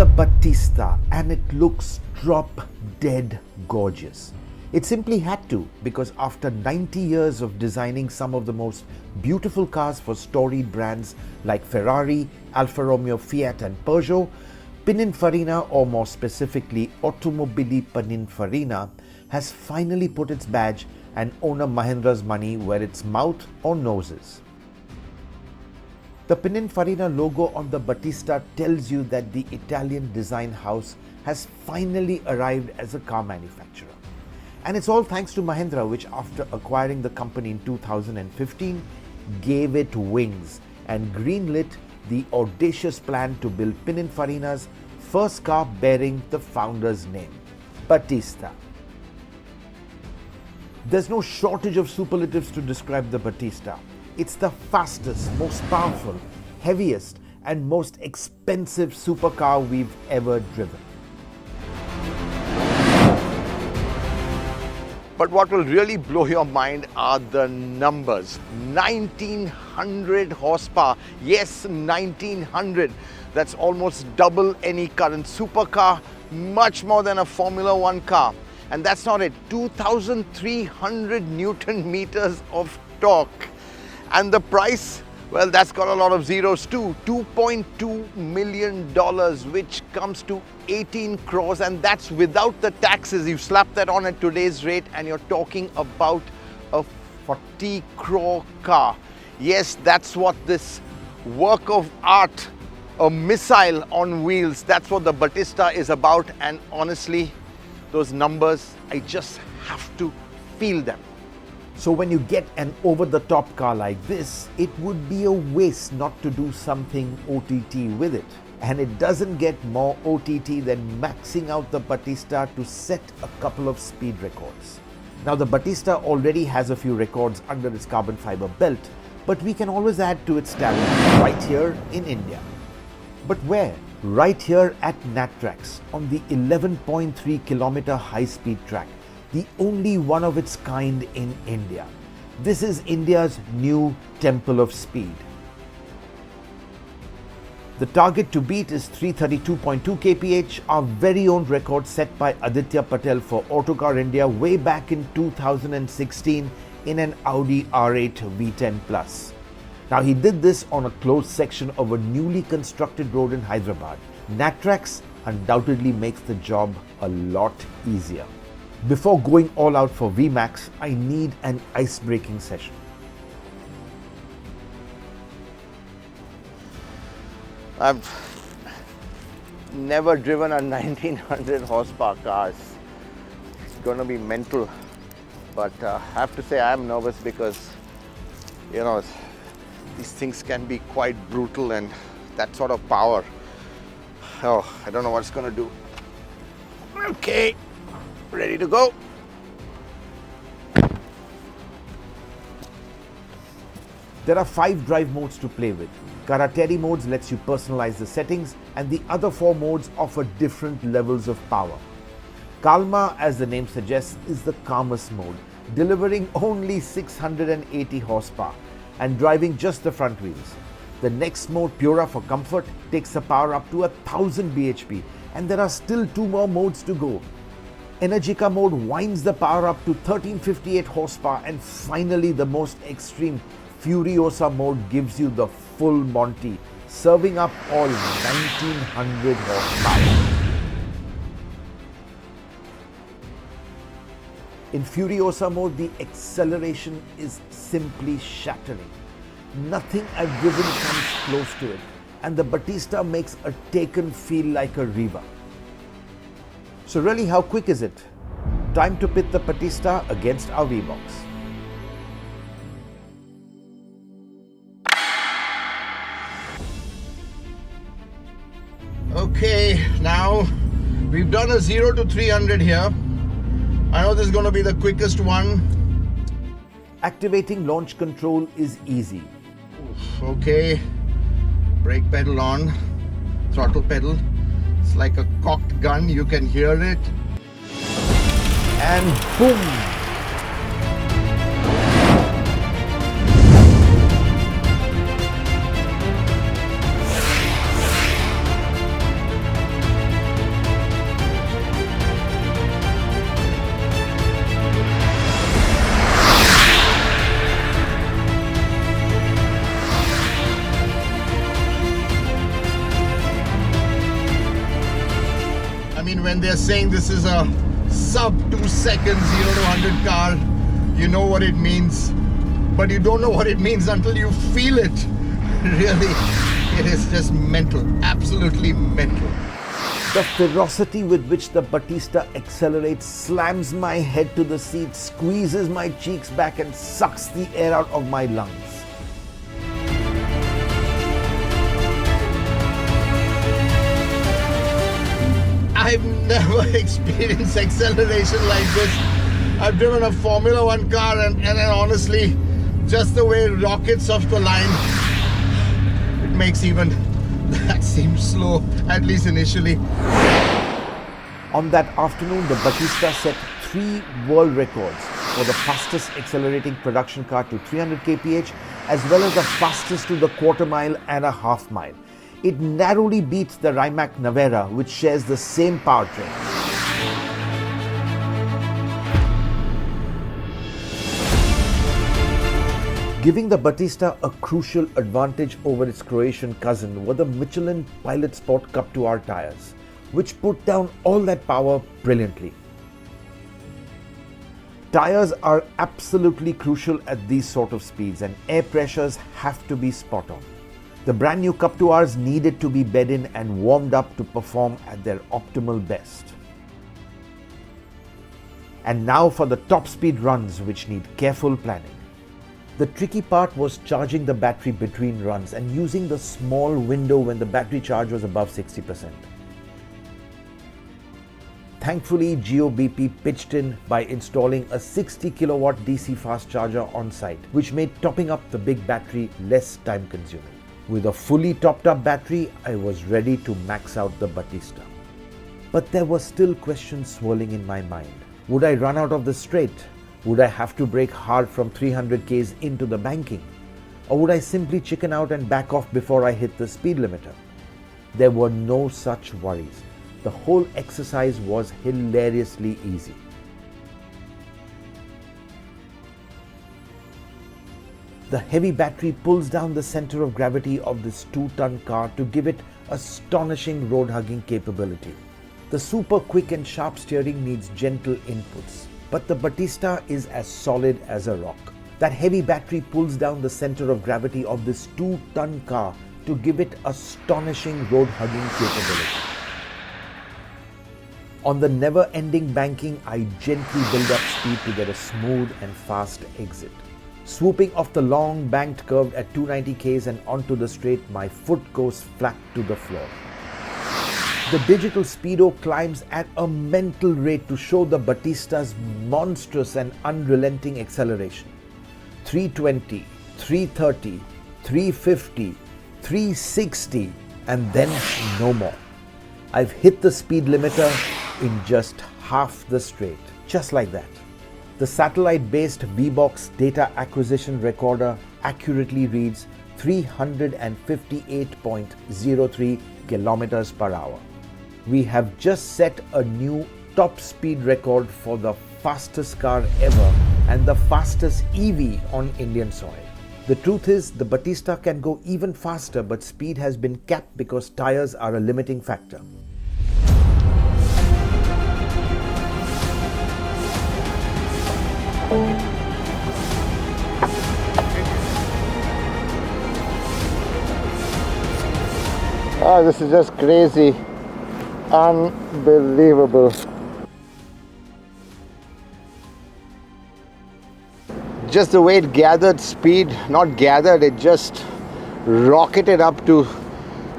the Battista and it looks drop dead gorgeous. It simply had to, because after 90 years of designing some of the most beautiful cars for storied brands like Ferrari, Alfa Romeo, Fiat and Peugeot, Pininfarina, or more specifically Automobili Pininfarina, has finally put its badge and owner Mahindra's money where its mouth or nose is. The Pininfarina logo on the Battista tells you that the Italian design house has finally arrived as a car manufacturer. And it's all thanks to Mahindra, which after acquiring the company in 2015, gave it wings and greenlit the audacious plan to build Pininfarina's first car bearing the founder's name, Battista. There's no shortage of superlatives to describe the Battista. It's the fastest, most powerful, heaviest and most expensive supercar we've ever driven. But what will really blow your mind are the numbers. 1900 horsepower. Yes, 1900. That's almost double any current supercar, much more than a Formula One car. And that's not it. 2,300 Newton meters of torque. And the price, well, that's got a lot of zeros too. $2.2 million, which comes to 18 crores, and that's without the taxes. You slap that on at today's rate and you're talking about a 40 crore car. Yes, that's what this work of art, a missile on wheels, that's what the Battista is about. And honestly, those numbers, I just have to feel them. So when you get an over-the-top car like this, it would be a waste not to do something OTT with it. And it doesn't get more OTT than maxing out the Battista to set a couple of speed records. Now the Battista already has a few records under its carbon fiber belt, but we can always add to its talent right here in India. But where? Right here at Natrax on the 11.3 kilometer high-speed track, the only one of its kind in India. This is India's new Temple of Speed. The target to beat is 332.2 kph, our very own record set by Aditya Patel for Autocar India way back in 2016 in an Audi R8 V10 Plus. Now he did this on a closed section of a newly constructed road in Hyderabad. Natrax undoubtedly makes the job a lot easier. Before going all out for VMAX, I need an ice-breaking session. I've never driven a 1900 horsepower car. It's going to be mental. But I have to say I am nervous because, you know, these things can be quite brutal, and that sort of power. Oh, I don't know what it's going to do. Okay. Ready to go. There are 5 drive modes to play with. Karateri modes lets you personalize the settings, and the other 4 modes offer different levels of power. Kalma, as the name suggests, is the calmest mode, delivering only 680 horsepower and driving just the front wheels. The next mode, Pura for comfort, takes the power up to 1000 bhp, and there are still 2 more modes to go. Energica mode winds the power up to 1358 horsepower, and finally the most extreme Furiosa mode gives you the full Monty, serving up all 1900 horsepower. In Furiosa mode, the acceleration is simply shattering. Nothing I've driven comes close to it, and the Battista makes a Taken feel like a Riva. So really, how quick is it? Time to pit the Battista against our V-Box. Okay, now we've done a 0 to 300 here. I know this is going to be the quickest one. Activating launch control is easy. Okay, brake pedal on, throttle pedal. It's like a cocked gun, you can hear it. And boom! mind when they're saying this is a sub 2 seconds 0 to 100 car. You know what it means, but you don't know what it means until you feel it. Really, it is just mental, absolutely mental. The ferocity with which the Battista accelerates slams my head to the seat, squeezes my cheeks back and sucks the air out of my lungs. I've never experienced acceleration like this. I've driven a Formula 1 car and honestly, just the way it rockets off the line, it makes even that seem slow, at least initially. On that afternoon, the Battista set 3 world records for the fastest accelerating production car to 300 kph, as well as the fastest to the quarter mile and a half mile. It narrowly beats the Rimac Navara, which shares the same powertrain. Giving the Battista a crucial advantage over its Croatian cousin were the Michelin Pilot Sport Cup 2R tyres, which put down all that power brilliantly. Tyres are absolutely crucial at these sort of speeds, and air pressures have to be spot on. The brand new Cup 2Rs needed to be bed in and warmed up to perform at their optimal best. And now for the top speed runs, which need careful planning. The tricky part was charging the battery between runs and using the small window when the battery charge was above 60%. Thankfully, GeoBP pitched in by installing a 60 kilowatt DC fast charger on site, which made topping up the big battery less time consuming. With a fully topped up battery, I was ready to max out the Battista. But there were still questions swirling in my mind. Would I run out of the straight? Would I have to brake hard from 300 k's into the banking? Or would I simply chicken out and back off before I hit the speed limiter? There were no such worries. The whole exercise was hilariously easy. The heavy battery pulls down the center of gravity of this 2-ton car to give it astonishing road-hugging capability. The super quick and sharp steering needs gentle inputs, but the Battista is as solid as a rock. That heavy battery pulls down the center of gravity of this 2-ton car to give it astonishing road-hugging capability. On the never-ending banking, I gently build up speed to get a smooth and fast exit. Swooping off the long banked curve at 290 k's and onto the straight, my foot goes flat to the floor. The digital speedo climbs at a mental rate to show the Battista's monstrous and unrelenting acceleration. 320, 330, 350, 360, and then no more. I've hit the speed limiter in just half the straight, just like that. The satellite-based VBox data acquisition recorder accurately reads 358.03 kilometers per hour. We have just set a new top speed record for the fastest car ever and the fastest EV on Indian soil. The truth is, the Battista can go even faster, but speed has been capped because tires are a limiting factor. Oh, this is just crazy. Unbelievable. Just the way it gathered speed, not gathered, it just rocketed up to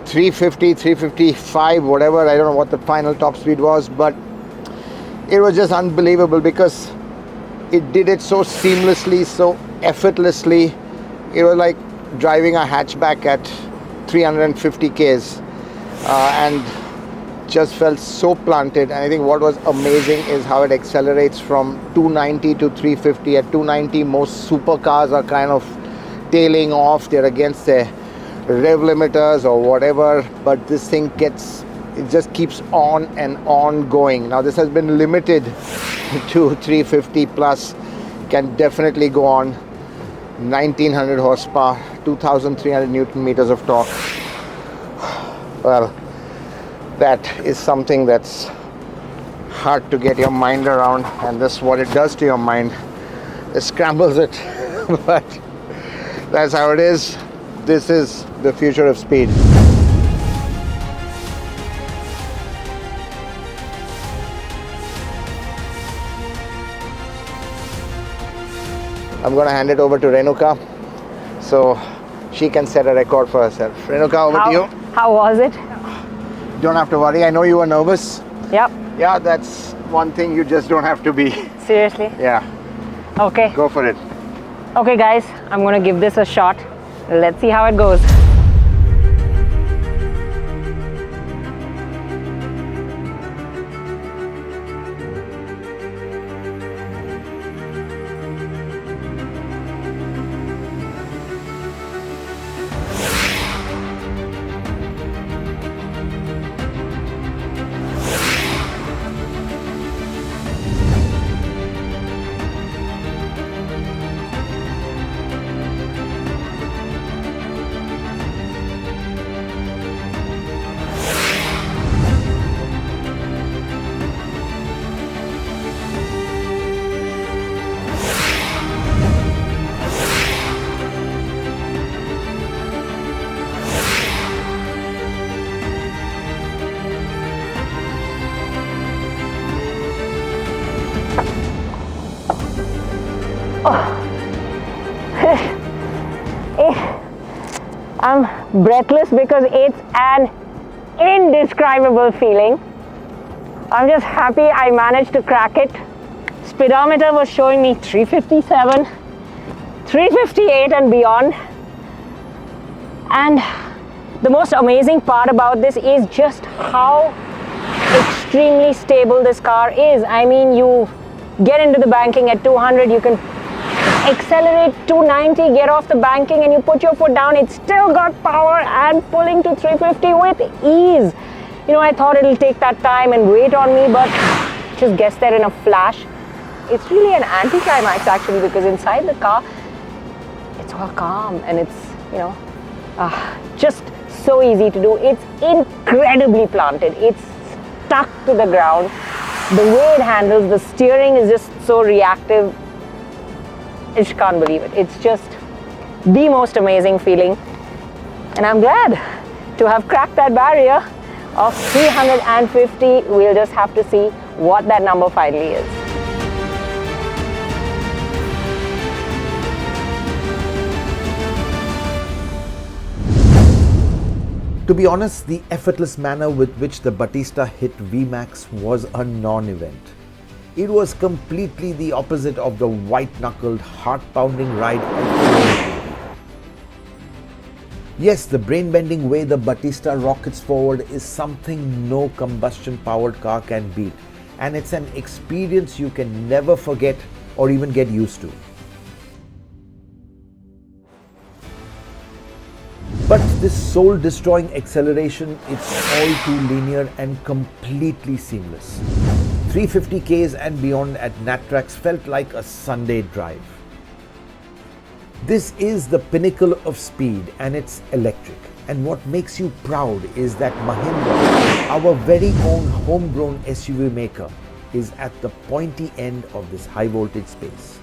350, 355, whatever. I don't know what the final top speed was, but it was just unbelievable because it did it so seamlessly, so effortlessly. It was like driving a hatchback at 350 k's and just felt so planted. And I think what was amazing is how it accelerates from 290 to 350. At 290, most supercars are kind of tailing off. They're against their rev limiters or whatever, but this thing it just keeps on and on going. Now this has been limited to 350 plus, can definitely go on. 1900 horsepower, 2300 newton meters of torque. Well, that is something that's hard to get your mind around, and this what it does to your mind. It scrambles it. But that's how it is. This is the future of speed. I'm going to hand it over to Renuka so she can set a record for herself. Renuka, over to you. How was it? Don't have to worry. I know you were nervous. Yep. Yeah, that's one thing you just don't have to be. Seriously? Yeah. Okay. Go for it. Okay, guys, I'm going to give this a shot. Let's see how it goes. I'm breathless because it's an indescribable feeling. I'm just happy I managed to crack it. Speedometer was showing me 357, 358 and beyond. And the most amazing part about this is just how extremely stable this car is. I mean, you get into the banking at 200, you can accelerate 290, get off the banking and you put your foot down, it's still got power and pulling to 350 with ease. You know, I thought it'll take that time and wait on me, but it just gets there in a flash. It's really an anticlimax actually, because inside the car, it's all calm and it's, you know, just so easy to do. It's incredibly planted. It's stuck to the ground. The way it handles, the steering is just so reactive. I just can't believe it. It's just the most amazing feeling. And I'm glad to have cracked that barrier of 350. We'll just have to see what that number finally is. To be honest, the effortless manner with which the Battista hit VMAX was a non-event. It was completely the opposite of the white-knuckled, heart-pounding ride of Malepu. Yes, the brain-bending way the Battista rockets forward is something no combustion-powered car can beat, and it's an experience you can never forget or even get used to. But this soul-destroying acceleration, it's all too linear and completely seamless. 350 Ks and beyond at Natrax felt like a Sunday drive. This is the pinnacle of speed and it's electric. And what makes you proud is that Mahindra, our very own homegrown SUV maker, is at the pointy end of this high voltage space.